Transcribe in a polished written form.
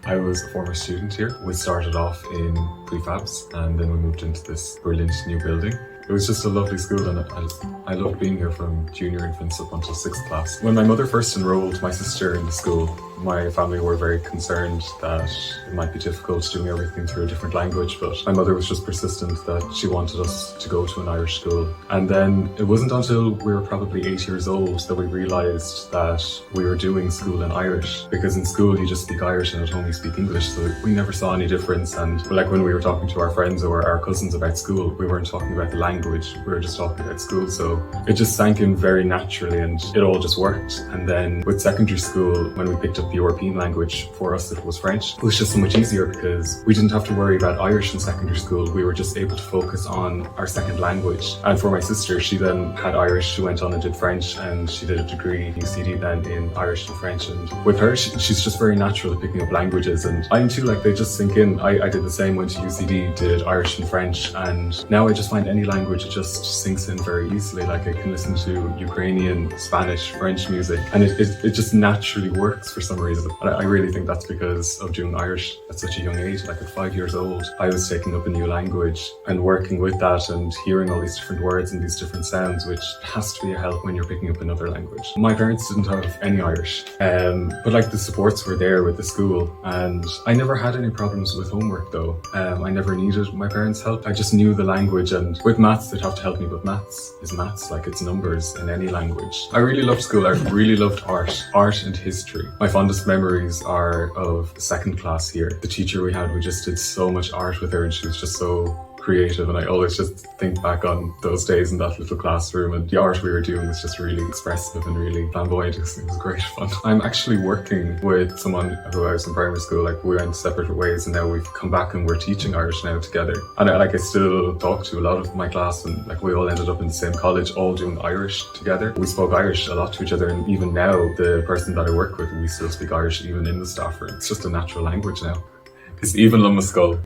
I was a former student here. We started off in prefabs and then we moved into this brilliant new building. It was just a lovely school and I loved being here from junior infants up until 6th class. When my mother first enrolled my sister in the school, my family were very concerned that it might be difficult doing everything through a different language, but my mother was just persistent that she wanted us to go to an Irish school. And then it wasn't until we were probably 8 years old that we realised that we were doing school in Irish, because in school you just speak Irish and at home you speak English, so we never saw any difference. And like when we were talking to our friends or our cousins about school, we weren't talking about the language, we were just talking about school. So it just sank in very naturally and it all just worked. And then with secondary school, when we picked up the European language, for us it was French. It was just so much easier because we didn't have to worry about Irish in secondary school. We were just able to focus on our second language. And for my sister, she then had Irish, she went on and did French, and she did a degree UCD then in Irish and French. And with her, she's just very natural at picking up languages, and I'm too, like, they just sink in. I did the same, went to UCD, did Irish and French, and now I just find any language, it just sinks in very easily. Like I can listen to Ukrainian, Spanish, French music, and it just naturally works for some reason. And I really think that's because of doing Irish at such a young age. Like at 5 years old, I was taking up a new language and working with that and hearing all these different words and these different sounds, which has to be a help when you're picking up another language. My parents didn't have any Irish, but like the supports were there with the school, and I never had any problems with homework though. I never needed my parents' help. I just knew the language, and with maths they'd have to help me, but maths is maths, like it's numbers in any language. I really loved school. I really loved art and history. My fondest memories are of 2nd class here. The teacher we had, we just did so much art with her, and she was just so creative, and I always just think back on those days in that little classroom, and the art we were doing was just really expressive and really flamboyant. It was great fun. I'm actually working with someone who I was in primary school. Like we went separate ways and now we've come back and we're teaching Irish now together, and I still talk to a lot of my class, and like we all ended up in the same college all doing Irish together. We spoke Irish a lot to each other, and even now the person that I work with, we still speak Irish even in the staff room. It's just a natural language now. It's even Moshíológ.